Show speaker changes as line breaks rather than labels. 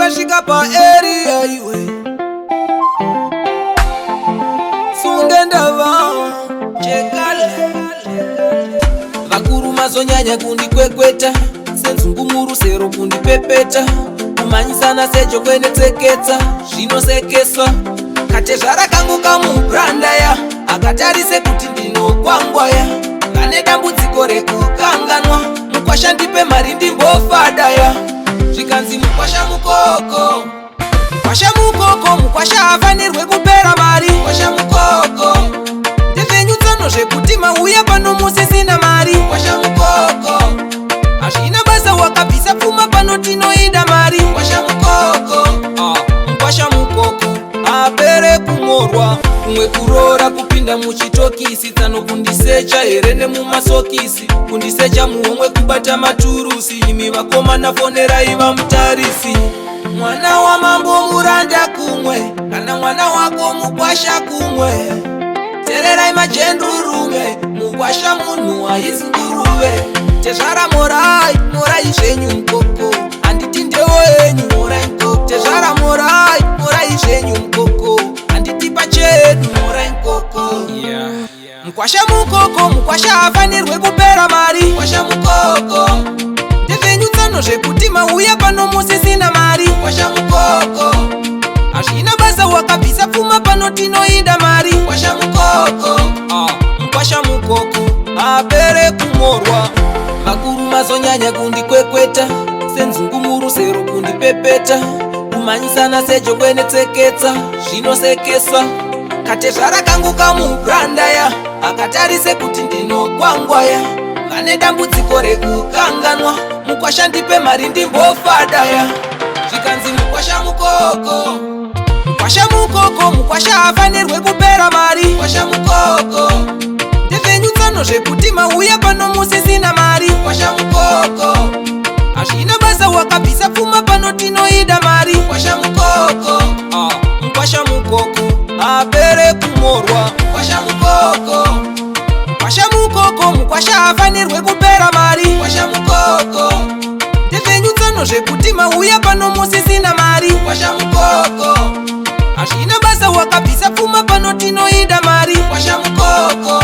wakasvika paarea iwe sunge ndava chekale vakuru mazonyanya kundikwekweta senzungumuru sero kundipepeta kumanyisana sejo kwenetseketsa zvinosekeswa katezvara kangu kamubrandaya akatarise kuti ndinokwangwaya vane dambudziko rekukanganwa mukwasha ndipe mari ndimbofadaya zvikanzi mukwasha mukoko mukwasha mukoko mukwasha hafanirwe kupera mari mukwasha mukoko ndezvenyu tsono zvekuti mauya pano musisina mari mukwasha mukoko hazvina basa wakabvisa pfuma pano tinoida mari mukwasha mukoko mukwasha mukoko apere kumorwa kumwe kurora kupinda muchitokisi tsano kundisecha here nemumasokisi kundisecha muhomwe kubata maturusi imi vakomana fonerai vamutarisi mwana wa mambo muranda kumwe kana mwana wako mukwasha kumwe tererai majenrurume mukwasha munhu haizi nguruve tezvara morai morai zvenyu mukoko handiti ndewo yenyu morai mukoko tezvara morai morai zvenyu mukoko handiti pachedu morai mukoko mukwasha mukoko mukwasha hafanirwe kupera mari mukwasha mukoko ndezvenyu tsono zvekuti mauya pano musisina mari mukwasha mukoko hazvina basa wakabvisa pfuma pano tinoida mari mukwasha mukoko mukwasha mukoko apere kumorwa vakuru mazonyanya kundikwekweta senzungumuru sero kundipepeta kumanyisana sejo kwenetseketsa zvinosekeswa katezvara kangu kamubrandaya akatarise kuti ndinokwangwaya vane dambudziko rekukanganwa mukwasha ndipe mari ndimbofadaya zvikanzi mukwasha mukoko mukwasha mukoko mukwasha hafanirwe kupera mari mukwasha mukoko ndezvenyu tsono zvekuti mauya pano musisina mari mukwasha mukoko hazvina basa wakabvisa pfuma pano tinoida mari mukwasha mukoko mukwasha mukoko apere kumorwa mukwasha mukoko mukwasha mukoko mukwasha hafanirwe kupera mari mukwasha mukoko ndezvenyu tsono zvekuti mauya pano musisina mari mukwasha mukoko hazvina basa wakabvisa pfuma pano tinoida mari mukwasha mukoko